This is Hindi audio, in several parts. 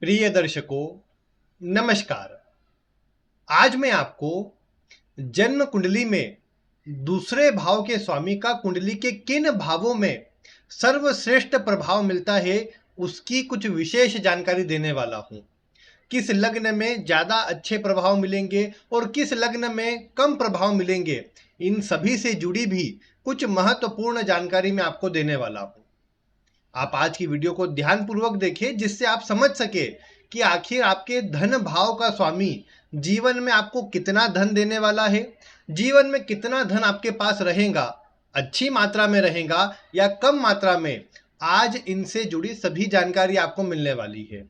प्रिय दर्शकों, नमस्कार। आज मैं आपको जन्म कुंडली में दूसरे भाव के स्वामी का कुंडली के किन भावों में सर्वश्रेष्ठ प्रभाव मिलता है, उसकी कुछ विशेष जानकारी देने वाला हूं। किस लग्न में ज्यादा अच्छे प्रभाव मिलेंगे और किस लग्न में कम प्रभाव मिलेंगे, इन सभी से जुड़ी भी कुछ महत्वपूर्ण जानकारी मैं आपको देने वाला हूं। आप आज की वीडियो को ध्यानपूर्वक देखें, जिससे आप समझ सके कि आखिर आपके धन भाव का स्वामी जीवन में आपको कितना धन देने वाला है, जीवन में कितना धन आपके पास रहेगा, अच्छी मात्रा में रहेगा या कम मात्रा में। आज इनसे जुड़ी सभी जानकारी आपको मिलने वाली है।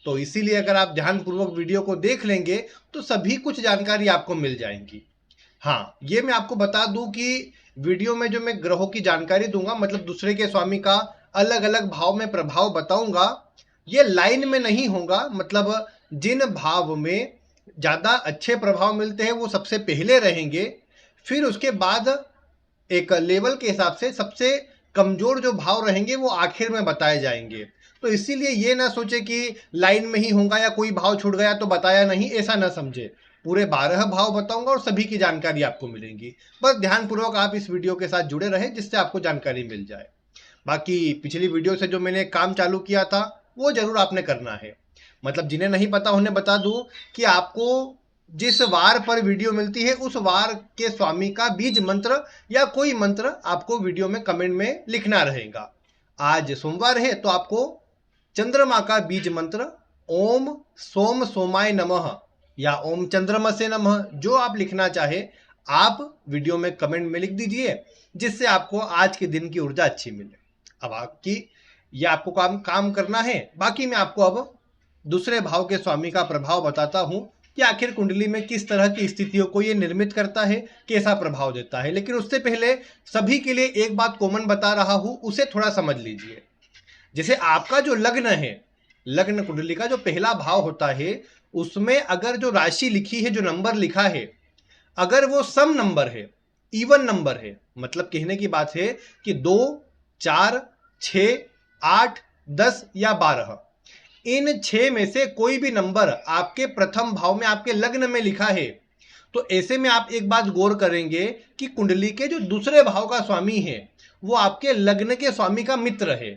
तो इसीलिए अगर आप ध्यानपूर्वक वीडियो को देख लेंगे तो सभी कुछ जानकारी आपको मिल जाएंगी। हाँ, ये मैं आपको बता दूं कि वीडियो में जो मैं ग्रहों की जानकारी दूंगा, मतलब दूसरे के स्वामी का अलग अलग भाव में प्रभाव बताऊंगा, ये लाइन में नहीं होगा। मतलब जिन भाव में ज़्यादा अच्छे प्रभाव मिलते हैं वो सबसे पहले रहेंगे, फिर उसके बाद एक लेवल के हिसाब से सबसे कमजोर जो भाव रहेंगे वो आखिर में बताए जाएंगे। तो इसीलिए ये ना सोचे कि लाइन में ही होगा या कोई भाव छूट गया तो बताया नहीं, ऐसा ना समझे। पूरे 12 भाव बताऊंगा और सभी की जानकारी आपको मिलेंगी। बस ध्यानपूर्वक आप इस वीडियो के साथ जुड़े रहे, जिससे आपको जानकारी मिल जाए। बाकी पिछली वीडियो से जो मैंने काम चालू किया था वो जरूर आपने करना है। मतलब जिन्हें नहीं पता उन्हें बता दूं कि आपको जिस वार पर वीडियो मिलती है उस वार के स्वामी का बीज मंत्र या कोई मंत्र आपको वीडियो में कमेंट में लिखना रहेगा। आज सोमवार है तो आपको चंद्रमा का बीज मंत्र ओम सोम सोमाय नमः या ओम चंद्रमसे नमः, जो आप लिखना चाहे आप वीडियो में कमेंट में लिख दीजिए, जिससे आपको आज के दिन की ऊर्जा अच्छी मिले। अब आपकी ये आपको काम करना है। बाकी मैं आपको अब दूसरे भाव के स्वामी का प्रभाव बताता हूं कि आखिर कुंडली में किस तरह की स्थितियों को ये निर्मित करता है, कैसा प्रभाव देता है। लेकिन उससे पहले सभी के लिए एक बात कॉमन बता रहा हूं, उसे थोड़ा समझ लीजिए। जैसे आपका जो लग्न है, लग्न कुंडली का जो पहला भाव होता है, उसमें अगर जो राशि लिखी है, जो नंबर लिखा है, अगर वो सम नंबर है, इवन नंबर है, मतलब कहने की बात है कि 2, 4, 6, 8, 10 या 12, इन 6 में से कोई भी नंबर आपके प्रथम भाव में, आपके लग्न में लिखा है, तो ऐसे में आप एक बात गौर करेंगे कि कुंडली के जो दूसरे भाव का स्वामी है वो आपके लग्न के स्वामी का मित्र है।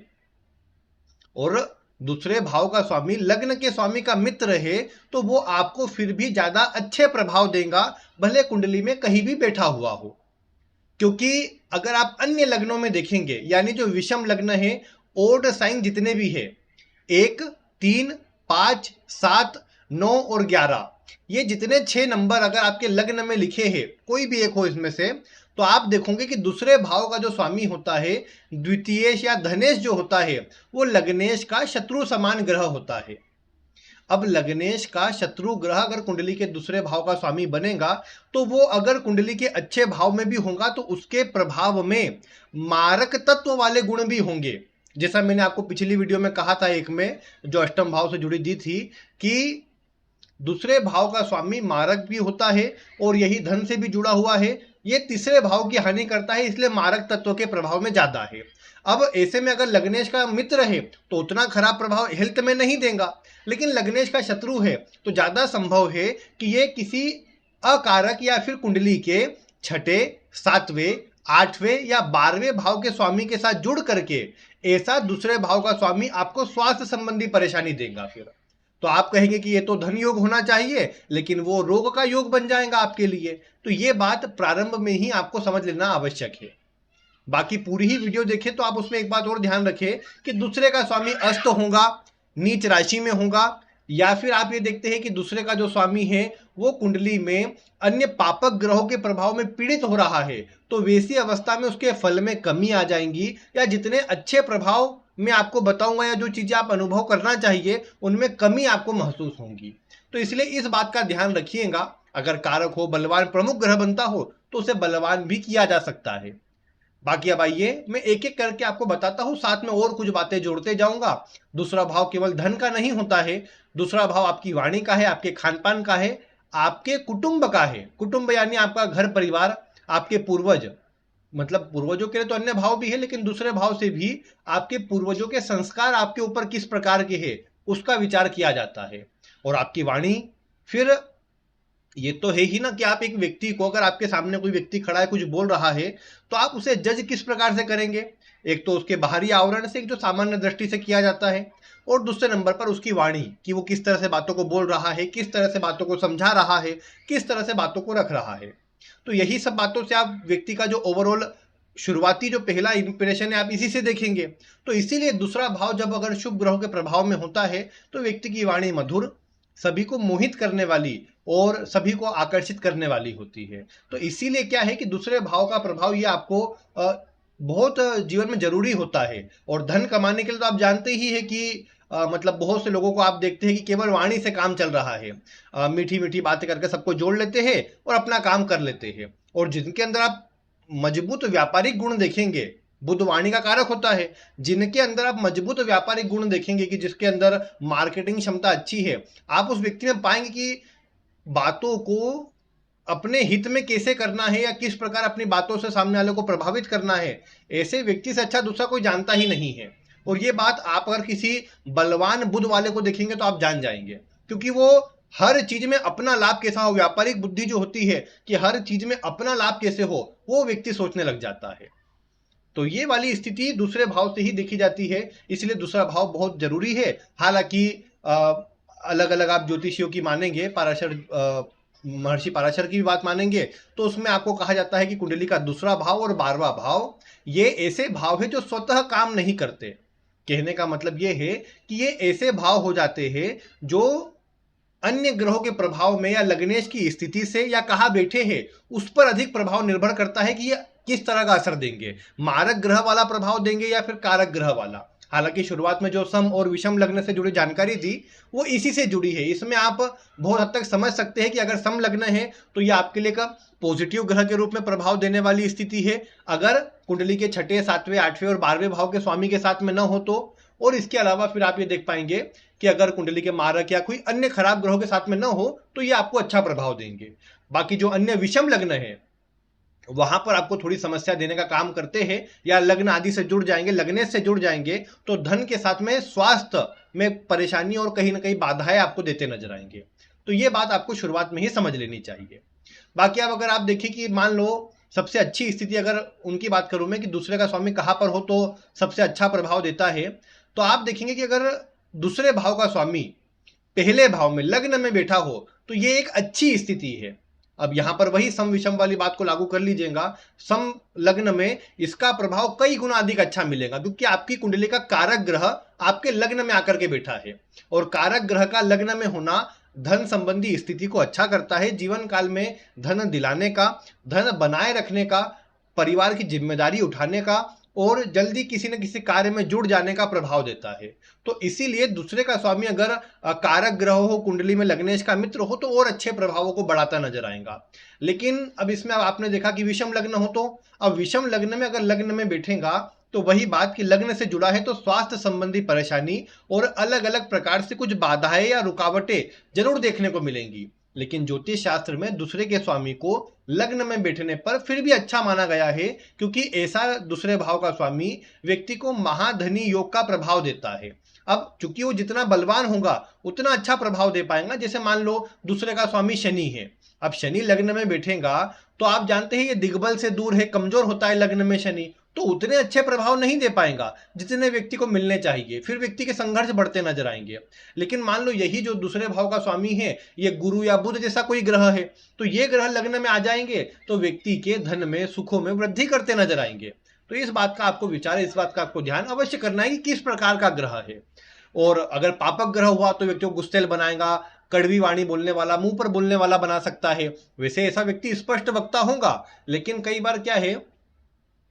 और दूसरे भाव का स्वामी लग्न के स्वामी का मित्र है तो वो आपको फिर भी ज्यादा अच्छे प्रभाव देगा, भले कुंडली में कहीं भी बैठा हुआ हो। क्योंकि अगर आप अन्य लग्नों में देखेंगे, यानी जो विषम लग्न है, ओड साइन जितने भी है, 1, 3, 5, 7, 9 और 11, ये जितने 6 नंबर अगर आपके लग्न में लिखे हैं, कोई भी एक हो इसमें से, तो आप देखोगे कि दूसरे भाव का जो स्वामी होता है, द्वितीयेश या धनेश जो होता है, वो लग्नेश का शत्रु समान ग्रह होता है। अब लग्नेश का शत्रु ग्रह अगर कुंडली के दूसरे भाव का स्वामी बनेगा तो वो अगर कुंडली के अच्छे भाव में भी होगा तो उसके प्रभाव में मारक तत्व वाले गुण भी होंगे। जैसा मैंने आपको पिछली वीडियो में कहा था, एक में जो अष्टम भाव से जुड़ी दी थी, कि दूसरे भाव का स्वामी मारक भी होता है और यही धन से भी जुड़ा हुआ है। ये तीसरे भाव की हानि करता है, इसलिए मारक तत्व के प्रभाव में ज्यादा है। अब ऐसे में अगर लग्नेश का मित्र है तो उतना खराब प्रभाव हेल्थ में नहीं देगा, लेकिन लग्नेश का शत्रु है तो ज्यादा संभव है कि ये किसी अकारक या फिर कुंडली के छठे, 7वें, 8वें या 12वें भाव के स्वामी के साथ जुड़ करके ऐसा दूसरे भाव का स्वामी आपको स्वास्थ्य संबंधी परेशानी देगा। फिर तो आप कहेंगे कि ये तो धन योग होना चाहिए, लेकिन वो रोग का योग बन जाएगा आपके लिए। तो ये बात प्रारंभ में ही आपको समझ लेना आवश्यक है। बाकी पूरी ही वीडियो देखें तो आप उसमें एक बात और ध्यान रखें कि दूसरे का स्वामी अस्त होगा, नीच राशि में होगा, या फिर आप ये देखते हैं कि दूसरे का जो स्वामी है वो कुंडली में अन्य पापक ग्रहों के प्रभाव में पीड़ित हो रहा है, तो वैसी अवस्था में उसके फल में कमी आ जाएंगी, या जितने अच्छे प्रभाव मैं आपको बताऊंगा या जो चीजें आप अनुभव करना चाहिए उनमें कमी आपको महसूस होगी। तो इसलिए इस बात का ध्यान रखिएगा। अगर कारक हो, बलवान प्रमुख ग्रह बनता हो तो उसे बलवान भी किया जा सकता है। बाकी अब आइए मैं एक एक करके आपको बताता हूं, साथ में और कुछ बातें जोड़ते जाऊंगा। दूसरा भाव केवल धन का नहीं होता है, दूसरा भाव आपकी वाणी का है, आपके खान पान का है, आपके कुटुंब का है। कुटुंब यानी आपका घर परिवार, आपके पूर्वज, मतलब पूर्वजों के लिए तो अन्य भाव भी है, लेकिन दूसरे भाव से भी आपके पूर्वजों के संस्कार आपके ऊपर किस प्रकार के हैं, उसका विचार किया जाता है। और आपकी वाणी फिर ये तो है ही ना कि आप एक व्यक्ति को, अगर आपके सामने कोई व्यक्ति खड़ा है कुछ बोल रहा है, तो आप उसे जज किस प्रकार से करेंगे? एक तो उसके बाहरी आवरण से, एक जो सामान्य दृष्टि से किया जाता है, और दूसरे नंबर पर उसकी वाणी कि वो किस तरह से बातों को बोल रहा है, किस तरह से बातों को समझा रहा है, किस तरह से बातों को रख रहा है। तो यही सब बातों से आप व्यक्ति का जो ओवरऑल शुरुआती जो पहला इंप्रेशन है आप इसी से देखेंगे। तो इसीलिए दूसरा भाव जब अगर शुभ ग्रहों के प्रभाव में होता है तो व्यक्ति की वाणी मधुर, सभी को मोहित करने वाली और सभी को आकर्षित करने वाली होती है। तो इसीलिए क्या है कि दूसरे भाव का प्रभाव ये आपको बहुत जीवन में जरूरी होता है। और धन कमाने के लिए तो आप जानते ही है कि मतलब बहुत से लोगों को आप देखते हैं कि केवल वाणी से काम चल रहा है, मीठी मीठी बातें करके सबको जोड़ लेते हैं और अपना काम कर लेते हैं। और जिनके अंदर आप मजबूत व्यापारिक गुण देखेंगे, बुध वाणी का कारक होता है, जिनके अंदर आप मजबूत व्यापारिक गुण देखेंगे कि जिसके अंदर मार्केटिंग क्षमता अच्छी है, आप उस व्यक्ति में पाएंगे कि बातों को अपने हित में कैसे करना है या किस प्रकार अपनी बातों से सामने वाले को प्रभावित करना है, ऐसे व्यक्ति से अच्छा दूसरा कोई जानता ही नहीं है। और ये बात आप अगर किसी बलवान बुध वाले को देखेंगे तो आप जान जाएंगे, क्योंकि वो हर चीज में अपना लाभ कैसा हो, व्यापारिक बुद्धि जो होती है कि हर चीज में अपना लाभ कैसे हो, वो व्यक्ति सोचने लग जाता है। तो ये वाली स्थिति दूसरे भाव से ही देखी जाती है, इसलिए दूसरा भाव बहुत जरूरी है। हालांकि अलग अलग आप ज्योतिषियों की मानेंगे, पाराशर महर्षि पाराशर की भी बात मानेंगे तो उसमें आपको कहा जाता है कि कुंडली का दूसरा भाव और 12वां भाव ये ऐसे भाव है जो स्वतः काम नहीं करते। कहने का मतलब ये है कि ये ऐसे भाव हो जाते हैं जो अन्य ग्रहों के प्रभाव में या लग्नेश की स्थिति से या कहाँ बैठे हैं उस पर अधिक प्रभाव निर्भर करता है कि ये किस तरह का असर देंगे, मारक ग्रह वाला प्रभाव देंगे या फिर कारक ग्रह वाला। हालांकि शुरुआत में जो सम और विषम लग्न से जुड़ी जानकारी थी वो इसी से जुड़ी है। इसमें आप बहुत हद तक समझ सकते हैं कि अगर सम लग्न है तो ये आपके लिए का पॉजिटिव ग्रह के रूप में प्रभाव देने वाली स्थिति है, अगर कुंडली के छठे, सातवें, आठवें और 12वें भाव के स्वामी के साथ में न हो तो। और इसके अलावा फिर आप ये देख पाएंगे कि अगर कुंडली के मारक या कोई अन्य खराब ग्रहों के साथ में न हो तो ये आपको अच्छा प्रभाव देंगे। बाकी जो अन्य विषम लग्न है वहां पर आपको थोड़ी समस्या देने का काम करते हैं, या लग्न आदि से जुड़ जाएंगे, लगने से जुड़ जाएंगे तो धन के साथ में स्वास्थ्य में परेशानी और कहीं ना कहीं बाधाएं आपको देते नजर आएंगे। तो ये बात आपको शुरुआत में ही समझ लेनी चाहिए। बाकी अब अगर आप देखें कि मान लो सबसे अच्छी स्थिति अगर उनकी बात करूं मैं कि दूसरे का स्वामी कहां पर हो तो सबसे अच्छा प्रभाव देता है, तो आप देखेंगे कि अगर दूसरे भाव का स्वामी पहले भाव में लग्न में बैठा हो तो ये एक अच्छी स्थिति है। अब यहां पर वही सम विषम वाली बात को लागू कर लीजिएगा, सम लग्न में इसका प्रभाव कई गुना अधिक अच्छा मिलेगा, क्योंकि आपकी कुंडली का कारक ग्रह आपके लग्न में आकर के बैठा है। और कारक ग्रह का लग्न में होना धन संबंधी स्थिति को अच्छा करता है, जीवन काल में धन दिलाने का, धन बनाए रखने का, परिवार की जिम्मेदारी उठाने का और जल्दी किसी न किसी कार्य में जुड़ जाने का प्रभाव देता है। तो इसीलिए दूसरे का स्वामी अगर कारक ग्रह हो, कुंडली में लग्नेश का मित्र हो तो और अच्छे प्रभावों को बढ़ाता नजर आएगा। लेकिन अब इसमें आपने देखा कि विषम लग्न हो, तो अब विषम लग्न में अगर लग्न में बैठेगा तो वही बात कि लग्न से जुड़ा है तो स्वास्थ्य संबंधी परेशानी और अलग अलग प्रकार से कुछ बाधाएं या रुकावटें जरूर देखने को मिलेंगी। लेकिन ज्योतिष शास्त्र में दूसरे के स्वामी को लग्न में बैठने पर फिर भी अच्छा माना गया है, क्योंकि ऐसा दूसरे भाव का स्वामी व्यक्ति को महाधनी योग का प्रभाव देता है। अब चूंकि वो जितना बलवान होगा उतना अच्छा प्रभाव दे पाएगा। जैसे मान लो दूसरे का स्वामी शनि है, अब शनि लग्न में बैठेगा तो आप जानते हैं ये दिग्बल से दूर है, कमजोर होता है लग्न में शनि, तो उतने अच्छे प्रभाव नहीं दे पाएगा जितने व्यक्ति को मिलने चाहिए, फिर व्यक्ति के संघर्ष बढ़ते नजर आएंगे। लेकिन मान लो यही जो दूसरे भाव का स्वामी है ये गुरु या बुध जैसा कोई ग्रह है, तो ये ग्रह लग्न में आ जाएंगे तो व्यक्ति के धन में, सुखों में वृद्धि करते नजर आएंगे। तो इस बात का आपको विचार, इस बात का आपको ध्यान अवश्य करना है कि किस प्रकार का ग्रह है। और अगर पापक ग्रह हुआ तो व्यक्ति को गुस्सेल बनाएगा, कड़वी वाणी बोलने वाला, मुंह पर बोलने वाला बना सकता है। वैसे ऐसा व्यक्ति स्पष्ट वक्ता होगा, लेकिन कई बार क्या है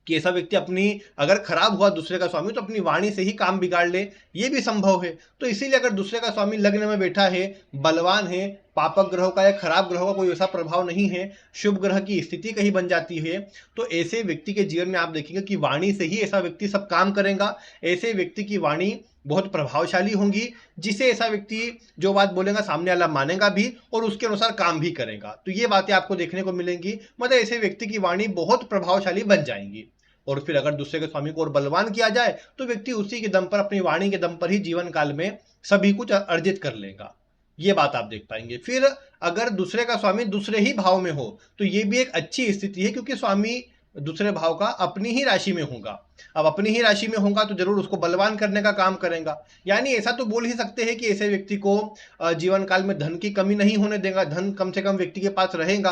कि ऐसा व्यक्ति अपनी, अगर खराब हुआ दूसरे का स्वामी तो अपनी वाणी से ही काम बिगाड़ ले, ये भी संभव है। तो इसीलिए अगर दूसरे का स्वामी लग्न में बैठा है, बलवान है, पापक ग्रहों का या खराब ग्रहों का कोई ऐसा प्रभाव नहीं है, शुभ ग्रह की स्थिति कहीं बन जाती है, तो ऐसे व्यक्ति के जीवन में आप देखेंगे कि वाणी से ही ऐसा व्यक्ति सब काम करेगा। ऐसे व्यक्ति की वाणी बहुत प्रभावशाली होंगी, जिसे ऐसा व्यक्ति जो बात बोलेगा सामने वाला मानेगा भी और उसके अनुसार काम भी करेगा। तो ये बातें आपको देखने को मिलेंगी, मतलब ऐसे व्यक्ति की वाणी बहुत प्रभावशाली बन जाएंगी। और फिर अगर दूसरे के स्वामी को और बलवान किया जाए तो व्यक्ति उसी के दम पर, अपनी वाणी के दम पर ही जीवन काल में सभी कुछ अर्जित कर लेगा। ये बात आप देख पाएंगे। फिर अगर दूसरे का स्वामी दूसरे ही भाव में हो तो ये भी एक अच्छी स्थिति है, क्योंकि स्वामी दूसरे भाव का अपनी ही राशि में होगा। अब अपनी ही राशि में होगा तो जरूर उसको बलवान करने का काम करेगा। यानी ऐसा तो बोल ही सकते हैं कि ऐसे व्यक्ति को जीवन काल में धन की कमी नहीं होने देगा, धन कम से कम व्यक्ति के पास रहेगा।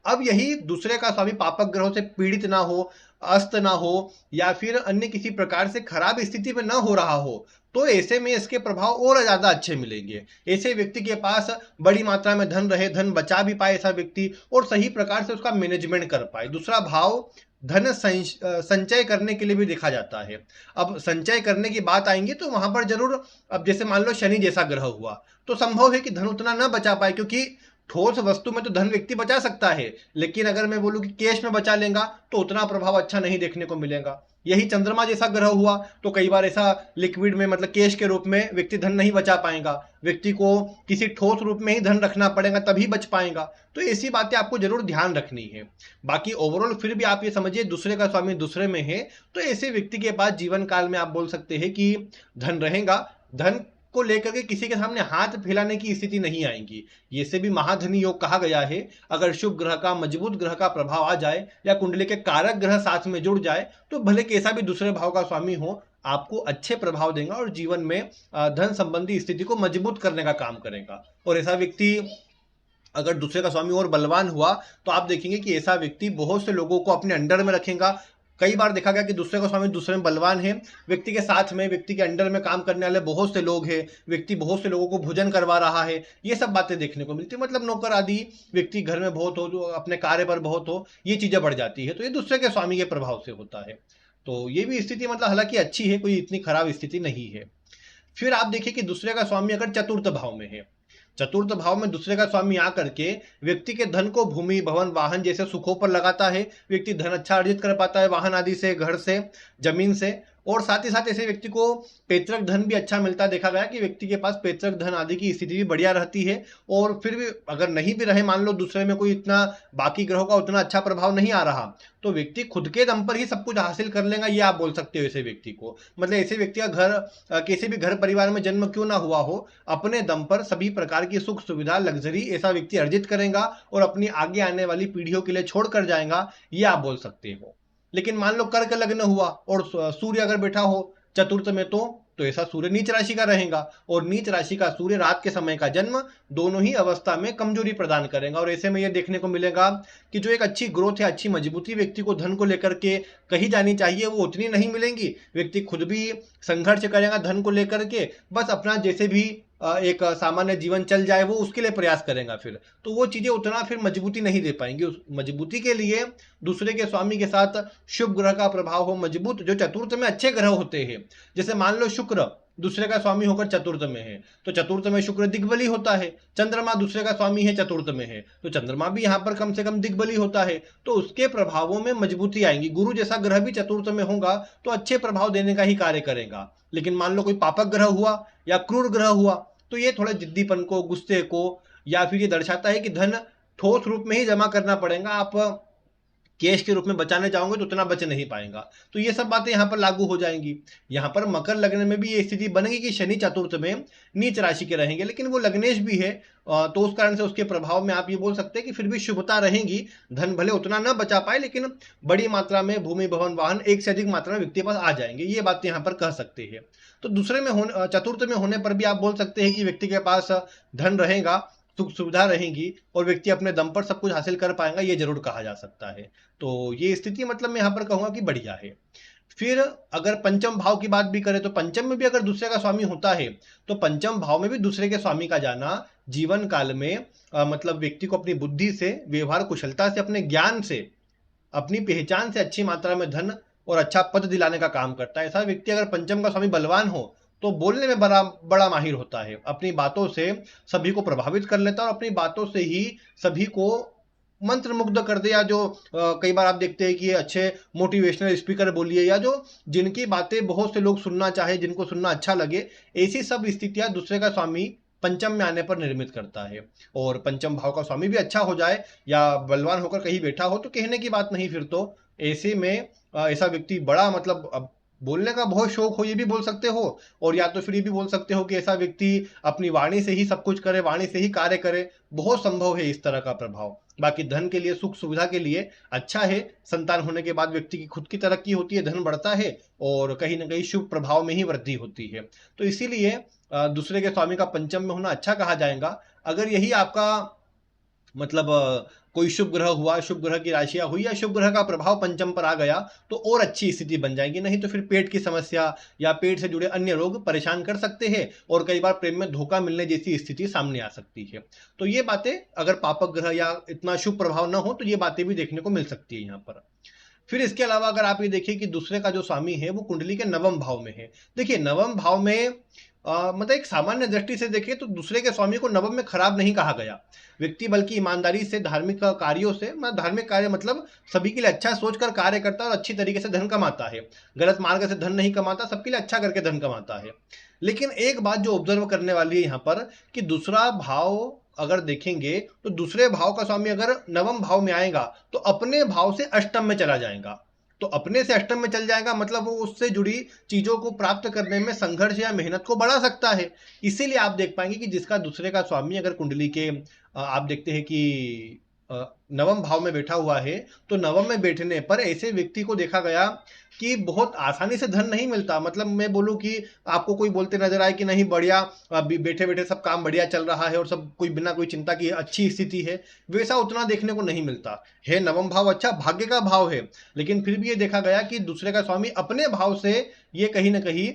अब यही दूसरे का स्वामी पापक ग्रहों से पीड़ित ना हो, अस्त ना हो, या फिर अन्य किसी प्रकार से खराब स्थिति में ना हो रहा हो, तो ऐसे में इसके प्रभाव और ज्यादा अच्छे मिलेंगे। ऐसे व्यक्ति के पास बड़ी मात्रा में धन रहे, धन बचा भी पाए ऐसा व्यक्ति, और सही प्रकार से उसका मैनेजमेंट कर पाए। दूसरा भाव धन संचय करने के लिए भी देखा जाता है। अब संचय करने की बात आएंगी तो वहां पर जरूर, अब जैसे मान लो शनि जैसा ग्रह हुआ तो संभव है कि धन उतना ना बचा पाए, क्योंकि ठोस वस्तु में तो धन व्यक्ति बचा सकता है, लेकिन अगर मैं बोलूं कि कैश में बचा लेगा तो उतना प्रभाव अच्छा नहीं देखने को मिलेगा। यही चंद्रमा जैसा ग्रह हुआ तो कई बार ऐसा लिक्विड में, मतलब कैश के रूप में व्यक्ति धन नहीं बचा पाएगा, व्यक्ति को किसी ठोस रूप में ही धन रखना पड़ेगा तभी बच पाएगा। तो ऐसी बातें आपको जरूर ध्यान रखनी है। बाकी ओवरऑल फिर भी आप ये समझिए, दूसरे का स्वामी दूसरे में है तो ऐसे व्यक्ति के पास जीवन काल में आप बोल सकते हैं कि धन रहेगा। धन को लेकर के किसी के सामने हाथ फैलाने की स्थिति नहीं आएगी। ये से भी महाधनी योग कहा गया है। अगर शुभ ग्रह का, मजबूत ग्रह का प्रभाव आ जाए या कुंडली के कारक ग्रह साथ में जुड़ जाए तो भले कैसा भी दूसरे भाव का स्वामी हो, आपको अच्छे प्रभाव देगा और जीवन में धन संबंधी स्थिति को मजबूत करने का काम करेगा। और ऐसा व्यक्ति अगर दूसरे का स्वामी और बलवान हुआ तो आप देखेंगे कि ऐसा व्यक्ति बहुत से लोगों को अपने अंडर में रखेगा। कई बार देखा गया कि दूसरे का स्वामी दूसरे में बलवान है, व्यक्ति के साथ में, व्यक्ति के अंडर में काम करने वाले बहुत से लोग हैं, व्यक्ति बहुत से लोगों को भोजन करवा रहा है, ये सब बातें देखने को मिलती है। मतलब नौकर आदि व्यक्ति घर में बहुत हो, जो अपने कार्य पर बहुत हो, ये चीजें बढ़ जाती है। तो ये दूसरे के स्वामी के प्रभाव से होता है। तो ये भी स्थिति मतलब हालांकि अच्छी है, कोई इतनी खराब स्थिति नहीं है। फिर आप देखिए कि दूसरे का स्वामी अगर चतुर्थ भाव में है, चतुर्थ भाव में दूसरे का स्वामी आकर के व्यक्ति के धन को भूमि, भवन, वाहन जैसे सुखों पर लगाता है। व्यक्ति धन अच्छा अर्जित कर पाता है वाहन आदि से, घर से, जमीन से, और साथ ही साथ ऐसे व्यक्ति को पैतृक धन भी अच्छा मिलता है। देखा गया कि व्यक्ति के पास पैतृक धन आदि की स्थिति भी बढ़िया रहती है। और फिर भी अगर नहीं भी रहे, मान लो दूसरे में कोई इतना बाकी ग्रहों का उतना अच्छा प्रभाव नहीं आ रहा, तो व्यक्ति खुद के दम पर ही सब कुछ हासिल कर लेगा, ये आप बोल सकते हो ऐसे व्यक्ति को। मतलब ऐसे व्यक्ति का घर, किसी भी घर परिवार में जन्म क्यों ना हुआ हो, अपने दम पर सभी प्रकार की सुख सुविधा, लग्जरी ऐसा व्यक्ति अर्जित करेगा और अपनी आगे आने वाली पीढ़ियों के लिए छोड़ कर जाएगा, ये आप बोल सकते हो। लेकिन मान लो कर्क लग्न हुआ और सूर्य अगर बैठा हो चतुर्थ में, तो ऐसा सूर्य नीच राशि का रहेगा, और नीच राशि का सूर्य रात के समय का जन्म दोनों ही अवस्था में कमजोरी प्रदान करेगा। और ऐसे में यह देखने को मिलेगा कि जो एक अच्छी ग्रोथ है, अच्छी मजबूती व्यक्ति को धन को लेकर के कही जानी चाहिए, वो उतनी नहीं मिलेंगी। व्यक्ति खुद भी संघर्ष करेगा धन को लेकर के, बस अपना जैसे भी एक सामान्य जीवन चल जाए वो उसके लिए प्रयास करेगा। फिर तो वो चीजें उतना फिर मजबूती नहीं दे पाएंगी। उस मजबूती के लिए दूसरे के स्वामी के साथ शुभ ग्रह का प्रभाव हो, मजबूत जो चतुर्थ में अच्छे ग्रह होते हैं। जैसे मान लो शुक्र दूसरे का स्वामी होकर चतुर्थ में है, तो चतुर्थ में शुक्र दिग्बली होता है। चंद्रमा दूसरे का स्वामी है, चतुर्थ में है, तो चंद्रमा भी यहाँ पर कम से कम दिग्बली होता है, तो उसके प्रभावों में मजबूती आएंगी। गुरु जैसा ग्रह भी चतुर्थ में होगा तो अच्छे प्रभाव देने का ही कार्य करेगा। लेकिन मान लो कोई पापक ग्रह हुआ या क्रूर ग्रह हुआ तो ये थोड़ा जिद्दीपन को, गुस्से को, या फिर ये दर्शाता है कि धन ठोस रूप में ही जमा करना पड़ेगा, आप कैश के रूप में बचाने जाओगे तो उतना बच नहीं पाएगा। तो ये सब बातें यहाँ पर लागू हो जाएंगी। यहाँ पर मकर लग्न में भी ये स्थिति बनेगी कि शनि चतुर्थ में नीच राशि के रहेंगे, लेकिन वो लग्नेश भी है, तो उस कारण से उसके प्रभाव में आप ये बोल सकते हैं कि फिर भी शुभता रहेगी। धन भले उतना ना बचा पाए, लेकिन बड़ी मात्रा में भूमि, भवन, वाहन एक से अधिक मात्रा में व्यक्ति के पास आ जाएंगे, ये बात यहाँ पर कह सकते हैं। तो दूसरे में होने, चतुर्थ में होने पर भी आप बोल सकते हैं कि व्यक्ति के पास धन रहेगा, सुख सुविधा रहेंगी, और व्यक्ति अपने दम पर सब कुछ हासिल कर पाएगा, ये जरूर कहा जा सकता है। तो ये स्थिति मतलब मैं यहाँ पर कहूंगा कि बढ़िया है। फिर अगर पंचम भाव की बात भी करें तो पंचम में भी अगर दूसरे का स्वामी होता है तो पंचम भाव में भी दूसरे के स्वामी का जाना जीवन काल में मतलब व्यक्ति को अपनी बुद्धि से, व्यवहार कुशलता से, अपने ज्ञान से, अपनी पहचान से अच्छी मात्रा में धन और अच्छा पद दिलाने का काम करता है। ऐसा व्यक्ति अगर पंचम का स्वामी बलवान हो तो बोलने में बड़ा बड़ा माहिर होता है, अपनी बातों से सभी को प्रभावित कर लेता है और अपनी बातों से ही सभी को मंत्र मुग्ध कर दे। या जो कई बार आप देखते हैं कि ये अच्छे मोटिवेशनल स्पीकर बोलिए, या जो जिनकी बातें बहुत से लोग सुनना चाहे, जिनको सुनना अच्छा लगे, ऐसी सब स्थितियां दूसरे का स्वामी पंचम में आने पर निर्मित करता है। और पंचम भाव का स्वामी भी अच्छा हो जाए या बलवान होकर कहीं बैठा हो तो कहने की बात नहीं। फिर तो ऐसे में ऐसा व्यक्ति बड़ा मतलब बोलने का बहुत शौक हो ये भी बोल सकते हो, और या तो फिर ये भी बोल सकते हो कि ऐसा व्यक्ति अपनी वाणी से ही सब कुछ करे, वाणी से ही कार्य करे। बहुत संभव है इस तरह का प्रभाव। बाकी धन के लिए, सुख सुविधा के लिए अच्छा है। संतान होने के बाद व्यक्ति की खुद की तरक्की होती है, धन बढ़ता है और कहीं ना कहीं शुभ प्रभाव में ही वृद्धि होती है। तो इसीलिए दूसरे के स्वामी का पंचम में होना अच्छा कहा जाएगा। अगर यही आपका मतलब कोई शुभ ग्रह हुआ, शुभ ग्रह की राशियां हुई या शुभ ग्रह का प्रभाव पंचम पर आ गया तो और अच्छी स्थिति बन जाएगी। नहीं तो फिर पेट की समस्या या पेट से जुड़े अन्य रोग परेशान कर सकते हैं और कई बार प्रेम में धोखा मिलने जैसी स्थिति सामने आ सकती है। तो ये बातें, अगर पापक ग्रह या इतना शुभ प्रभाव ना हो तो ये बातें भी देखने को मिल सकती है यहाँ पर। फिर इसके अलावा अगर आप ये देखिए कि दूसरे का जो स्वामी है वो कुंडली के नवम भाव में है। देखिए नवम भाव में मतलब एक सामान्य दृष्टि से देखें तो दूसरे के स्वामी को नवम में खराब नहीं कहा गया। व्यक्ति बल्कि ईमानदारी से धार्मिक कार्यों से, मतलब धार्मिक कार्य मतलब सभी के लिए अच्छा सोचकर कार्य करता है और अच्छी तरीके से धन कमाता है। गलत मार्ग से धन नहीं कमाता, सबके लिए अच्छा करके धन कमाता है। लेकिन एक बात जो ऑब्जर्व करने वाली है यहाँ पर कि दूसरा भाव अगर देखेंगे तो दूसरे भाव का स्वामी अगर नवम भाव में आएगा तो अपने भाव से अष्टम में चला जाएगा। तो अपने से अष्टम में चल जाएगा मतलब वो उससे जुड़ी चीजों को प्राप्त करने में संघर्ष या मेहनत को बढ़ा सकता है। इसीलिए आप देख पाएंगे कि जिसका दूसरे का स्वामी अगर कुंडली के आप देखते हैं कि नवम भाव में बैठा हुआ है तो नवम में बैठने पर ऐसे व्यक्ति को देखा गया कि बहुत आसानी से धन नहीं मिलता। मतलब मैं बोलूं कि आपको कोई बोलते नजर आए कि नहीं बढ़िया, बैठे बैठे सब काम बढ़िया चल रहा है और सब कोई बिना कोई चिंता की अच्छी स्थिति है, वैसा उतना देखने को नहीं मिलता है। नवम भाव अच्छा भाग्य का भाव है, लेकिन फिर भी ये देखा गया कि दूसरे का स्वामी अपने भाव से ये कहीं ना कहीं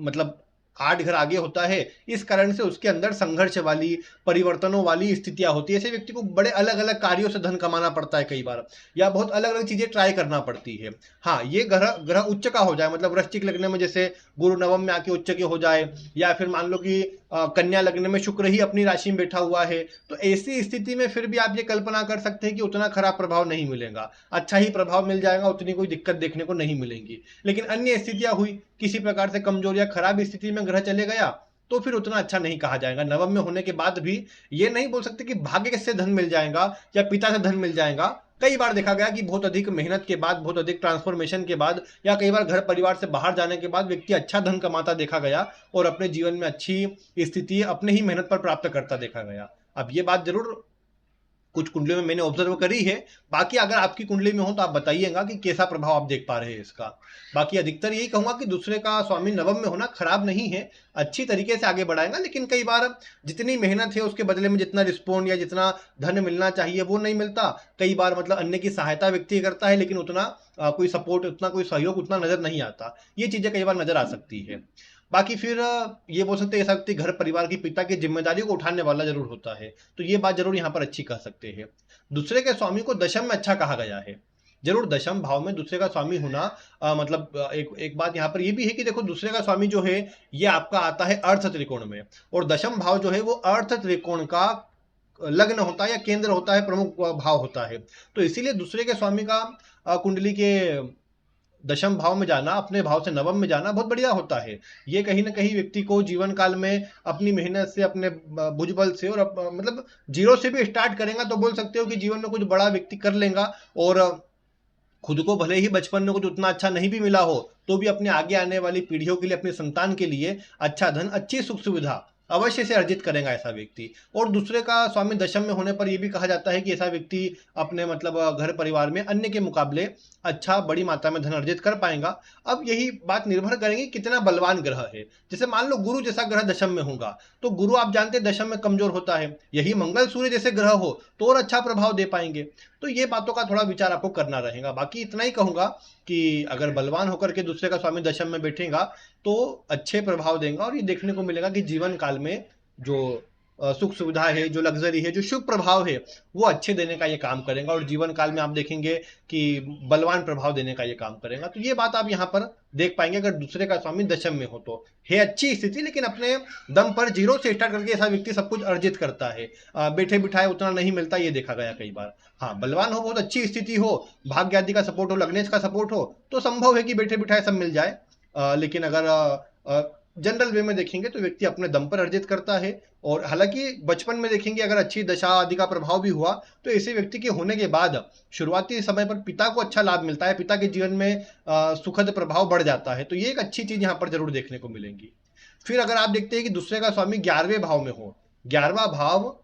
मतलब 8 घर आगे होता है। इस कारण से उसके अंदर संघर्ष वाली, परिवर्तनों वाली स्थितियां होती है। ऐसे व्यक्ति को बड़े अलग अलग कार्यों से धन कमाना पड़ता है कई बार, या बहुत अलग अलग चीजें ट्राई करना पड़ती है। हाँ, ये ग्रह ग्रह उच्च का हो जाए, मतलब वृश्चिक लग्न में जैसे गुरु नवम में आके उच्च के हो जाए, या फिर मान लो कि कन्या लग्न में शुक्र ही अपनी राशि में बैठा हुआ है, तो ऐसी स्थिति में फिर भी आप ये कल्पना कर सकते हैं कि उतना खराब प्रभाव नहीं मिलेगा, अच्छा ही प्रभाव मिल जाएगा, उतनी कोई दिक्कत देखने को नहीं मिलेगी। लेकिन अन्य स्थितियां हुई, किसी प्रकार से कमजोर या खराब स्थिति में ग्रह चले गया तो फिर उतना अच्छा नहीं कहा जाएगा। नवम में होने के बाद भी ये नहीं बोल सकते कि भाग्य से धन मिल जाएगा या पिता से धन मिल जाएगा। कई बार देखा गया कि बहुत अधिक मेहनत के बाद, बहुत अधिक ट्रांसफॉर्मेशन के बाद, या कई बार घर परिवार से बाहर जाने के बाद व्यक्ति अच्छा धन कमाता देखा गया और अपने जीवन में अच्छी स्थिति अपने ही मेहनत पर प्राप्त करता देखा गया। अब ये बात जरूर कुछ कुंडलियों में मैंने ऑब्जर्व करी है। बाकी अगर आपकी कुंडली में हो तो आप बताइएगा कि कैसा प्रभाव आप देख पा रहे हैं इसका। बाकी अधिकतर यही कहूंगा कि दूसरे का स्वामी नवम में होना खराब नहीं है, अच्छी तरीके से आगे बढ़ाएगा। लेकिन कई बार जितनी मेहनत है उसके बदले में जितना रिस्पॉन्ड या जितना धन मिलना चाहिए वो नहीं मिलता। कई बार मतलब अन्य की सहायता व्यक्ति करता है लेकिन उतना कोई सपोर्ट, उतना कोई सहयोग उतना नजर नहीं आता। ये चीजें कई बार नजर आ सकती है। बाकी फिर ये बोल सकते हैं ऐसा व्यक्ति घर परिवार की पिता की जिम्मेदारी को उठाने वाला जरूर होता है, तो ये बात जरूर यहाँ पर अच्छी कह सकते हैं। दूसरे के स्वामी को दशम में अच्छा कहा गया है। जरूर दशम भाव में दूसरे का स्वामी होना मतलब एक एक बात यहाँ पर ये भी है कि देखो दूसरे का स्वामी जो है ये आपका आता है अर्थ त्रिकोण में, और दशम भाव जो है वो अर्थ त्रिकोण का लग्न होता है या केंद्र होता है, प्रमुख भाव होता है। तो इसीलिए दूसरे के स्वामी का कुंडली के दशम भाव में जाना, अपने भाव से नवम में जाना बहुत बढ़िया होता है। ये कहीं ना कहीं व्यक्ति को जीवन काल में अपनी मेहनत से, अपने भुजबल से और मतलब जीरो से भी स्टार्ट करेगा तो बोल सकते हो कि जीवन में कुछ बड़ा व्यक्ति कर लेगा। और खुद को भले ही बचपन में कुछ उतना अच्छा नहीं भी मिला हो तो भी अपने आगे आने वाली पीढ़ियों के लिए, अपने संतान के लिए अच्छा धन, अच्छी सुख सुविधा अवश्य से अर्जित करेगा ऐसा व्यक्ति। और दूसरे का स्वामी दशम में होने पर यह भी कहा जाता है कि ऐसा व्यक्ति अपने मतलब घर परिवार में अन्य के मुकाबले अच्छा बड़ी मात्रा में धन अर्जित कर पाएगा। अब यही बात निर्भर करेगी कितना बलवान ग्रह है। जैसे मान लो गुरु जैसा ग्रह दशम में होगा तो गुरु आप जानते हैं दशम में कमजोर होता है। यही मंगल सूर्य जैसे ग्रह हो तो और अच्छा प्रभाव दे पाएंगे। तो ये बातों का थोड़ा विचार आपको करना रहेगा। बाकी इतना ही कहूंगा कि अगर बलवान होकर के दूसरे का स्वामी दशम में बैठेगा तो अच्छे प्रभाव देगा, और ये देखने को मिलेगा कि जीवन काल में जो सुख सुविधा है, जो लग्जरी है, जो शुभ प्रभाव है वो अच्छे देने का ये काम करेगा, और जीवन काल में आप देखेंगे कि बलवान प्रभाव देने का ये काम करेगा। तो ये बात आप यहाँ पर देख पाएंगे अगर दूसरे का स्वामी दशम में हो तो है अच्छी स्थिति। लेकिन अपने दम पर जीरो से स्टार्ट करके ऐसा व्यक्ति सब कुछ अर्जित करता है, बैठे बिठाए उतना नहीं मिलता, ये देखा गया कई बार। हाँ, बलवान हो, बहुत अच्छी स्थिति हो, भाग्य आदि का सपोर्ट हो, लग्नेश का सपोर्ट हो तो संभव है कि बैठे बिठाए सब मिल जाए। लेकिन अगर जनरल वे में देखेंगे तो व्यक्ति अपने दम पर अर्जित करता है। और हालांकि बचपन में देखेंगे अगर अच्छी दशा आदि का प्रभाव भी हुआ तो ऐसे व्यक्ति के होने के बाद शुरुआती समय पर पिता को अच्छा लाभ मिलता है, पिता के जीवन में सुखद प्रभाव बढ़ जाता है। तो ये एक अच्छी चीज यहाँ पर जरूर देखने को मिलेंगी। फिर अगर आप देखते हैं कि दूसरे का स्वामी 11वें भाव में हो, 11वां भाव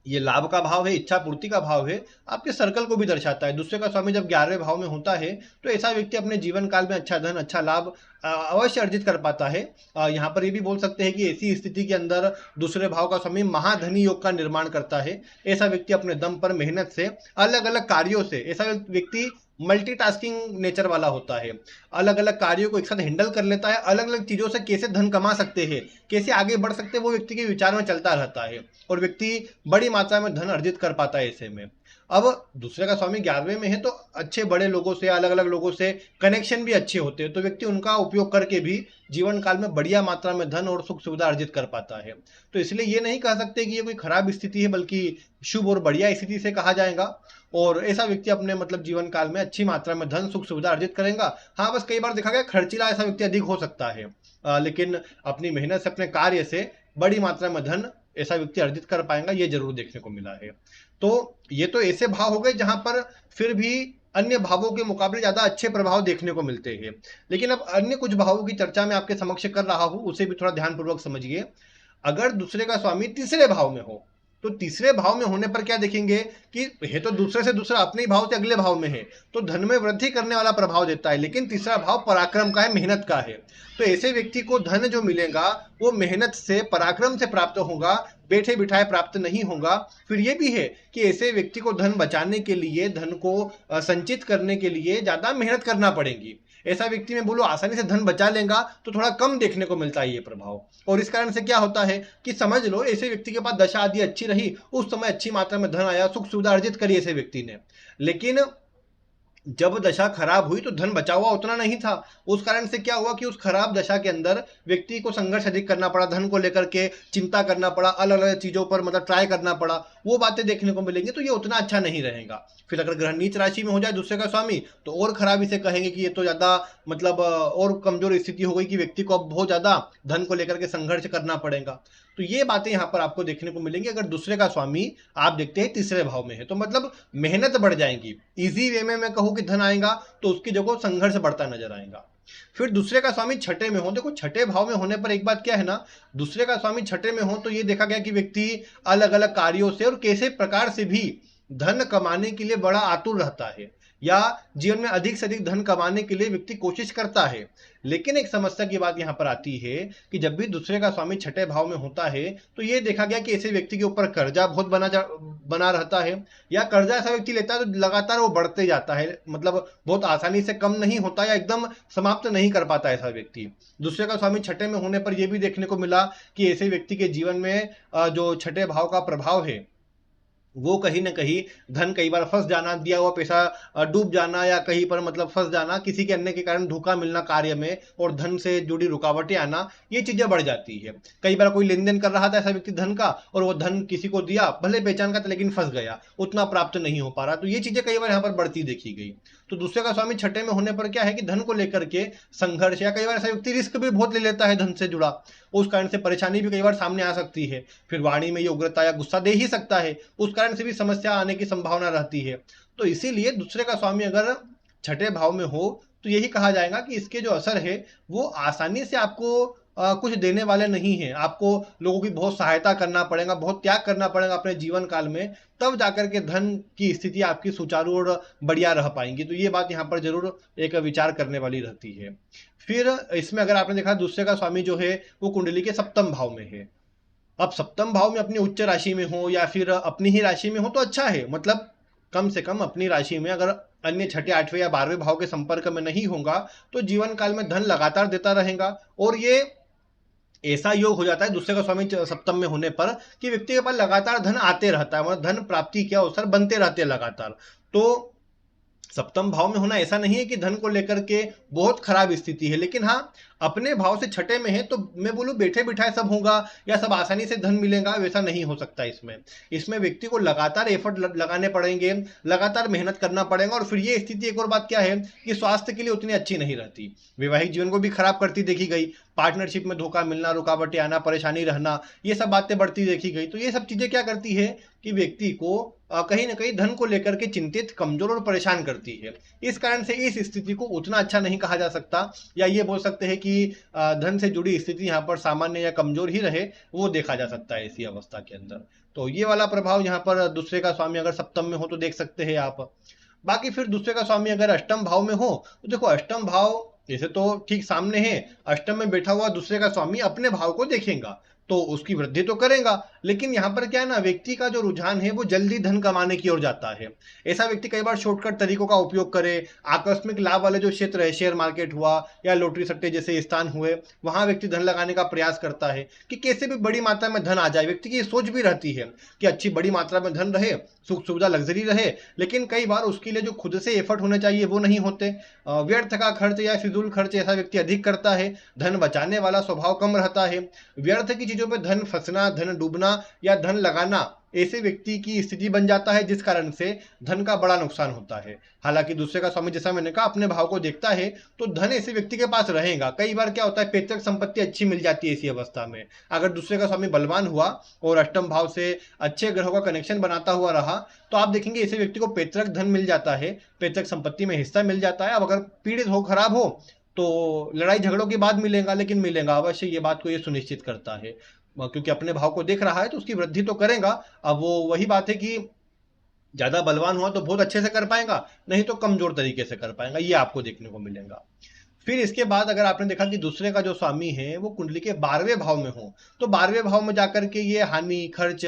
ये लाभ का भाव है, इच्छा पूर्ति का भाव है, आपके सर्कल को भी दर्शाता है। दूसरे का स्वामी जब 11वें भाव में होता है तो ऐसा व्यक्ति अपने जीवन काल में अच्छा धन, अच्छा लाभ अवश्य अर्जित कर पाता है। यहाँ पर ये भी बोल सकते हैं कि ऐसी स्थिति के अंदर दूसरे भाव का स्वामी महाधनी योग का निर्माण करता है। ऐसा व्यक्ति अपने दम पर मेहनत से, अलग अलग कार्यों से, ऐसा व्यक्ति मल्टीटास्किंग नेचर वाला होता है, अलग अलग कार्यों को एक साथ हैंडल कर लेता है, अलग अलग चीजों से कैसे धन कमा सकते हैं, कैसे आगे बढ़ सकते हैं, वो व्यक्ति के विचार में चलता रहता है और व्यक्ति बड़ी मात्रा में धन अर्जित कर पाता है ऐसे में। अब दूसरे का स्वामी 11वें में है तो अच्छे बड़े लोगों से, अलग अलग लोगों से कनेक्शन भी अच्छे होते हैं, तो व्यक्ति उनका उपयोग करके भी जीवन काल में बढ़िया मात्रा में धन और सुख सुविधा अर्जित कर पाता है। तो इसलिए ये नहीं कह सकते कि ये कोई खराब स्थिति है, बल्कि शुभ और बढ़िया स्थिति से कहा जाएगा। और ऐसा व्यक्ति अपने मतलब जीवन काल में अच्छी मात्रा में धन सुख सुविधा अर्जित करेगा। हाँ, बस कई बार देखा गया खर्चीला ऐसा व्यक्ति अधिक हो सकता है, लेकिन अपनी मेहनत से, अपने कार्य से बड़ी मात्रा में धन ऐसा व्यक्ति अर्जित कर पाएगा, ये जरूर देखने को मिला है। तो ये तो ऐसे भाव हो गए जहां पर फिर भी अन्य भावों के मुकाबले ज्यादा अच्छे प्रभाव देखने को मिलते हैं। लेकिन अब अन्य कुछ भावों की चर्चा मैं आपके समक्ष कर रहा हूं, उसे भी थोड़ा ध्यानपूर्वक समझिए। अगर दूसरे का स्वामी तीसरे भाव में हो तो तीसरे भाव में होने पर क्या देखेंगे कि है तो दूसरे से दूसरा अपने ही भाव से अगले भाव में है, तो धन में वृद्धि करने वाला प्रभाव देता है। लेकिन तीसरा भाव पराक्रम का है, मेहनत का है। तो ऐसे व्यक्ति को धन जो मिलेगा वो मेहनत से, पराक्रम से प्राप्त होगा, बैठे बिठाए प्राप्त नहीं होगा। फिर ये भी है कि ऐसे व्यक्ति को धन बचाने के लिए, धन को संचित करने के लिए ज्यादा मेहनत करना पड़ेगी। ऐसा व्यक्ति मैं बोलूं आसानी से धन बचा लेगा तो थोड़ा कम देखने को मिलता है ये प्रभाव। और इस कारण से क्या होता है कि समझ लो ऐसे व्यक्ति के पास दशा आदि अच्छी रही, उस समय अच्छी मात्रा में धन आया, सुख सुविधा अर्जित करी ऐसे व्यक्ति ने, लेकिन जब दशा खराब हुई तो धन बचा हुआ उतना नहीं था। उस कारण से क्या हुआ कि उस खराब दशा के अंदर व्यक्ति को संघर्ष अधिक करना पड़ा, धन को लेकर के चिंता करना पड़ा, अलग अलग चीजों पर मतलब ट्राई करना पड़ा, वो बातें देखने को मिलेंगी। तो ये उतना अच्छा नहीं रहेगा। फिर अगर ग्रह नीच राशि में हो जाए दूसरे का स्वामी तो और खराबी से कहेंगे कि ये तो ज्यादा मतलब और कमजोर स्थिति हो गई कि व्यक्ति को अब बहुत ज्यादा धन को लेकर के संघर्ष करना पड़ेगा। तो ये बातें यहाँ पर आपको देखने को मिलेंगी। अगर दूसरे का स्वामी आप देखते हैं तीसरे भाव में है तो मतलब मेहनत बढ़ जाएगी। इजी वे में मैं कहूँ कि धन आएगा तो उसकी जगह संघर्ष बढ़ता नजर आएगा। फिर दूसरे का स्वामी छठे में हो, देखो छठे भाव में होने पर एक बात क्या है ना, दूसरे का स्वामी छठे में हो तो ये देखा गया कि व्यक्ति अलग अलग कार्यों से और कैसे प्रकार से भी धन कमाने के लिए बड़ा आतुर रहता है, या जीवन में अधिक से अधिक धन कमाने के लिए व्यक्ति कोशिश करता है। लेकिन एक समस्या की बात यहाँ पर आती है कि जब भी दूसरे का स्वामी छठे भाव में होता है तो ये देखा गया कि ऐसे व्यक्ति के ऊपर कर्जा बहुत बना रहता है, या कर्जा ऐसा व्यक्ति लेता है तो लगातार वो बढ़ते जाता है, मतलब बहुत आसानी से कम नहीं होता या एकदम समाप्त नहीं कर पाता ऐसा व्यक्ति। दूसरे का स्वामी छठे में होने पर यह भी देखने को मिला कि ऐसे व्यक्ति के जीवन में जो छठे भाव का प्रभाव है वो कहीं ना कहीं धन कई बार फंस जाना, दिया हुआ पैसा डूब जाना, या कहीं पर मतलब फंस जाना, किसी के अन्य के कारण धोखा मिलना कार्य में और धन से जुड़ी रुकावटें आना, ये चीजें बढ़ जाती है। कई बार कोई लेन देन कर रहा था ऐसा व्यक्ति धन का और वो धन किसी को दिया, भले पहचान का था लेकिन फंस गया, उतना प्राप्त नहीं हो पा रहा। तो ये चीजें कई बार यहाँ पर बढ़ती देखी गई। तो दूसरे का स्वामी छठे में होने पर क्या है कि धन को लेकर के संघर्ष, या कई बार ऐसा व्यक्ति रिस्क भी बहुत ले लेता है धन से जुड़ा, उस कारण से परेशानी भी कई बार सामने आ सकती है। फिर वाणी में ये उग्रता या गुस्सा दे ही सकता है, उस कारण से भी समस्या आने की संभावना रहती है। तो इसीलिए दूसरे का स्वामी अगर छठे भाव में हो तो यही कहा जाएगा कि इसके जो असर है वो आसानी से आपको कुछ देने वाले नहीं है। आपको लोगों की बहुत सहायता करना पड़ेगा, बहुत त्याग करना पड़ेगा अपने जीवन काल में, तब जाकर के धन की स्थिति आपकी सुचारू और बढ़िया रह पाएंगी। तो ये बात यहाँ पर जरूर एक विचार करने वाली रहती है। फिर इसमें अगर आपने देखा दूसरे का स्वामी जो है वो कुंडली के सप्तम भाव में है। अब सप्तम भाव में अपनी उच्च राशि में हो या फिर अपनी ही राशि में हो तो अच्छा है, मतलब कम से कम अपनी राशि में, अगर अन्य छठे आठवें या 12वें भाव के संपर्क में नहीं होगा तो जीवन काल में धन लगातार देता रहेगा। और ये ऐसा योग हो जाता है दूसरे का स्वामी सप्तम में होने पर कि व्यक्ति के पास लगातार धन आते रहता है, मतलब धन प्राप्ति के अवसर बनते रहते हैं लगातार। तो सप्तम भाव में होना ऐसा नहीं है कि धन को लेकर के बहुत खराब स्थिति है, लेकिन हाँ अपने भाव से छठे में है तो मैं बोलूं बैठे बिठाए सब होगा या सब आसानी से धन मिलेगा, वैसा नहीं हो सकता। इसमें इसमें व्यक्ति को लगातार एफर्ट लगाने पड़ेंगे, लगातार मेहनत करना पड़ेगा। और फिर ये स्थिति, एक और बात क्या है कि स्वास्थ्य के लिए उतनी अच्छी नहीं रहती, वैवाहिक जीवन को भी खराब करती देखी गई। पार्टनरशिप में धोखा मिलना, रुकावटें आना, परेशानी रहना, ये सब बातें बढ़ती देखी गई। तो ये सब चीजें क्या करती है कि व्यक्ति को कहीं ना कहीं धन को लेकर के चिंतित, कमजोर और परेशान करती है। इस कारण से इस स्थिति को उतना अच्छा नहीं कहा जा सकता, या ये बोल सकते हैं कि धन से जुड़ी स्थिति यहाँ पर सामान्य या कमजोर ही रहे, वो देखा जा सकता है ऐसी अवस्था के अंदर। तो ये वाला प्रभाव यहाँ पर दूसरे का स्वामी अगर सप्तम में हो तो देख सकते हैं आप। बाकी फिर दूसरे का स्वामी अगर अष्टम भाव में हो तो देखो, अष्टम भाव जैसे तो ठीक सामने है, अष्टम में बैठा हुआ दूसरे का स्वामी अपने भाव को देखेगा तो उसकी वृद्धि तो करेगा, लेकिन यहाँ पर क्या है ना, व्यक्ति का जो रुझान है वो जल्दी धन कमाने की ओर जाता है। ऐसा व्यक्ति कई बार शॉर्टकट तरीकों का उपयोग करे, आकस्मिक लाभ वाले जो क्षेत्र है, शेयर मार्केट हुआ या लॉटरी सट्टे जैसे स्थान हुए, वहां व्यक्ति धन लगाने का प्रयास करता है कि कैसे भी बड़ी मात्रा में धन आ जाए। व्यक्ति की सोच भी रहती है कि अच्छी बड़ी मात्रा में धन रहे, सुख सुविधा लग्जरी रहे, लेकिन कई बार उसके लिए जो खुद से एफर्ट होने चाहिए वो नहीं होते। व्यर्थ का खर्च या फिजूल खर्च ऐसा व्यक्ति अधिक करता है, धन बचाने वाला स्वभाव कम रहता है। व्यर्थ की चीजों पे धन फंसना, धन डूबना या धन लगाना ऐसे व्यक्ति की स्थिति बन जाता है, जिस कारण से धन का बड़ा नुकसान होता है। हालांकि दूसरे का स्वामी, जैसा मैंने कहा, अपने भाव को देखता है तो धन ऐसे व्यक्ति के पास रहेगा। कई बार क्या होता है, पैतृक संपत्ति अच्छी मिल जाती है ऐसी अवस्था में। अगर दूसरे का स्वामी बलवान हुआ और अष्टम भाव से अच्छे ग्रहों का कनेक्शन बनाता हुआ रहा तो आप देखेंगे ऐसे व्यक्ति को पैतृक धन मिल जाता है, पैतृक संपत्ति में हिस्सा मिल जाता है। अब अगर पीड़ित हो, खराब हो तो लड़ाई झगड़ों के बाद मिलेगा, लेकिन मिलेगा अवश्य, ये बात को ये सुनिश्चित करता है, क्योंकि अपने भाव को देख रहा है तो उसकी वृद्धि तो करेगा। अब वो वही बात है कि ज्यादा बलवान हुआ तो बहुत अच्छे से कर पाएगा, नहीं तो कमजोर तरीके से कर पाएगा, ये आपको देखने को मिलेगा। फिर इसके बाद अगर आपने देखा कि दूसरे का जो स्वामी है वो कुंडली के 12वें भाव में हो तो 12वें भाव में जाकर के ये हानि, खर्च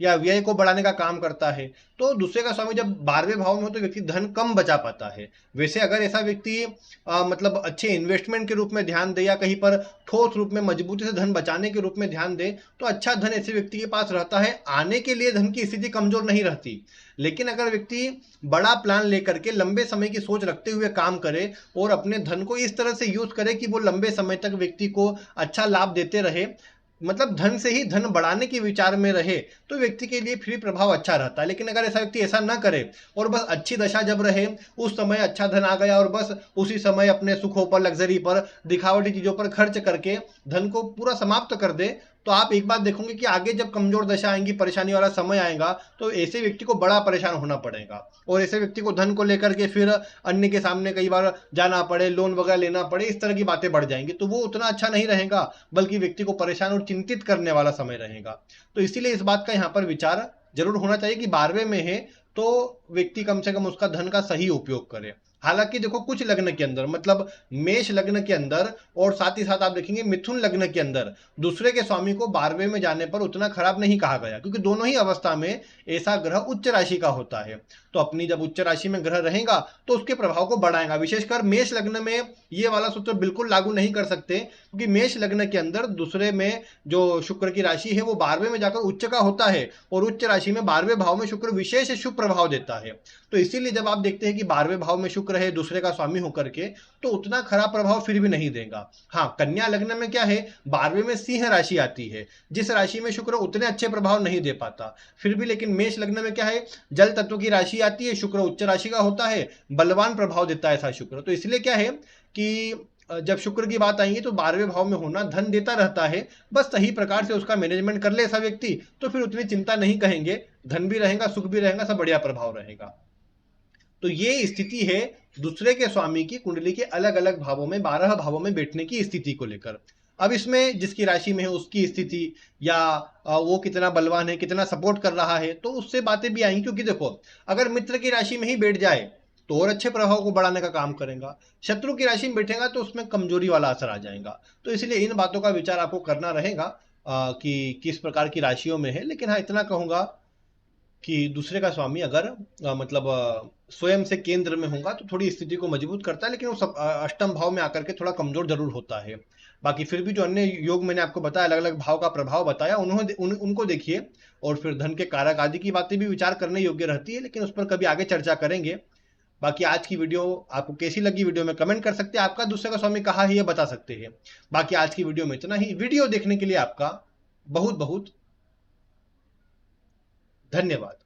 या व्यय को बढ़ाने का काम करता है। तो दूसरे का स्वामी जब 12वें भाव में हो तो व्यक्ति धन कम बचा पाता है। वैसे अगर ऐसा व्यक्ति मतलब अच्छे इन्वेस्टमेंट के रूप में ध्यान दे या कहीं पर ठोस रूप में मजबूती से धन बचाने के रूप में ध्यान दे तो अच्छा धन ऐसे व्यक्ति के पास रहता है। आने के लिए धन की स्थिति कमजोर नहीं रहती, लेकिन अगर व्यक्ति बड़ा प्लान लेकर के लंबे समय की सोच रखते हुए काम करे और अपने धन को इस तरह से यूज करे कि वो लंबे समय तक व्यक्ति को अच्छा लाभ देते रहे, मतलब धन से ही धन बढ़ाने के विचार में रहे, तो व्यक्ति के लिए फिर प्रभाव अच्छा रहता है। लेकिन अगर ऐसा व्यक्ति ऐसा ना करे और बस अच्छी दशा जब रहे उस समय अच्छा धन आ गया और बस उसी समय अपने सुखों पर, लग्जरी पर, दिखावटी चीजों पर खर्च करके धन को पूरा समाप्त कर दे, तो आप एक बात देखोगे कि आगे जब कमजोर दशा आएंगी, परेशानी वाला समय आएगा, तो ऐसे व्यक्ति को बड़ा परेशान होना पड़ेगा। और ऐसे व्यक्ति को धन को लेकर के फिर अन्य के सामने कई बार जाना पड़े, लोन वगैरह लेना पड़े, इस तरह की बातें बढ़ जाएंगी, तो वो उतना अच्छा नहीं रहेगा, बल्कि व्यक्ति को परेशान और चिंतित करने वाला समय रहेगा। तो इसीलिए इस बात का यहाँ पर विचार जरूर होना चाहिए कि 12वें में है तो व्यक्ति कम से कम उसका धन का सही उपयोग करे। हालांकि देखो, कुछ लग्न के अंदर, मतलब मेष लग्न के अंदर और साथ ही साथ आप देखेंगे मिथुन लग्न के अंदर दूसरे के स्वामी को 12वें में जाने पर उतना खराब नहीं कहा गया, क्योंकि दोनों ही अवस्था में ऐसा ग्रह उच्च राशि का होता है। तो अपनी जब उच्च राशि में ग्रह रहेगा तो उसके प्रभाव को बढ़ाएगा। विशेषकर मेष लग्न में ये वाला सूत्र बिल्कुल लागू नहीं कर सकते, क्योंकि मेष लग्न के अंदर दूसरे में जो शुक्र की राशि है वो 12वें में जाकर उच्च का होता है, और उच्च राशि में 12वें भाव में शुक्र विशेष शुभ प्रभाव देता है। तो इसीलिए जब आप देखते हैं कि 12वें भाव में शुक्र है दूसरे का स्वामी होकर के, तो उतना खराब प्रभाव फिर भी नहीं देगा। हाँ, कन्या लग्न में क्या है, 12वें में सिंह राशि आती है, जिस राशि में शुक्र उतने अच्छे प्रभाव नहीं दे पाता फिर भी। लेकिन मेष लग्न में क्या है, जल तत्व की राशि आती है, शुक्र उच्च राशि का होता है, बलवान प्रभाव देता है ऐसा शुक्र। तो इसलिए क्या है कि जब शुक्र की बात आएंगी तो 12वें भाव में होना धन देता रहता है, बस सही प्रकार से उसका मैनेजमेंट कर ले ऐसा व्यक्ति तो फिर उतनी चिंता नहीं कहेंगे, धन भी रहेगा, सुख भी रहेगा, सब बढ़िया प्रभाव रहेगा। तो ये स्थिति है दूसरे के स्वामी की कुंडली के अलग अलग भावों में, 12 भावों में बैठने की स्थिति को लेकर। अब इसमें जिसकी राशि में है उसकी स्थिति या वो कितना बलवान है, कितना सपोर्ट कर रहा है, तो उससे बातें भी आएंगी। क्योंकि देखो, अगर मित्र की राशि में ही बैठ जाए तो और अच्छे प्रभाव को बढ़ाने का काम करेगा, शत्रु की राशि में बैठेगा तो उसमें कमजोरी वाला असर आ जाएगा। तो इसलिए इन बातों का विचार आपको करना रहेगा कि किस प्रकार की राशियों में है। लेकिन हाँ, इतना कहूंगा कि दूसरे का स्वामी अगर स्वयं से केंद्र में होगा तो थोड़ी स्थिति को मजबूत करता है, लेकिन वो सब अष्टम भाव में आकर के थोड़ा कमजोर जरूर होता है। बाकी फिर भी जो अन्य योग मैंने आपको बताया, अलग अलग भाव का प्रभाव बताया, उनको देखिए। और फिर धन के कारक आदि की बातें भी विचार करने योग्य रहती है, लेकिन उस पर कभी आगे चर्चा करेंगे। बाकी आज की वीडियो आपको कैसी लगी, वीडियो में कमेंट कर सकते हैं। आपका दूसरे का स्वामी कहाँ है ये बता सकते हैं। बाकी आज की वीडियो में इतना ही। वीडियो देखने के लिए आपका बहुत बहुत धन्यवाद।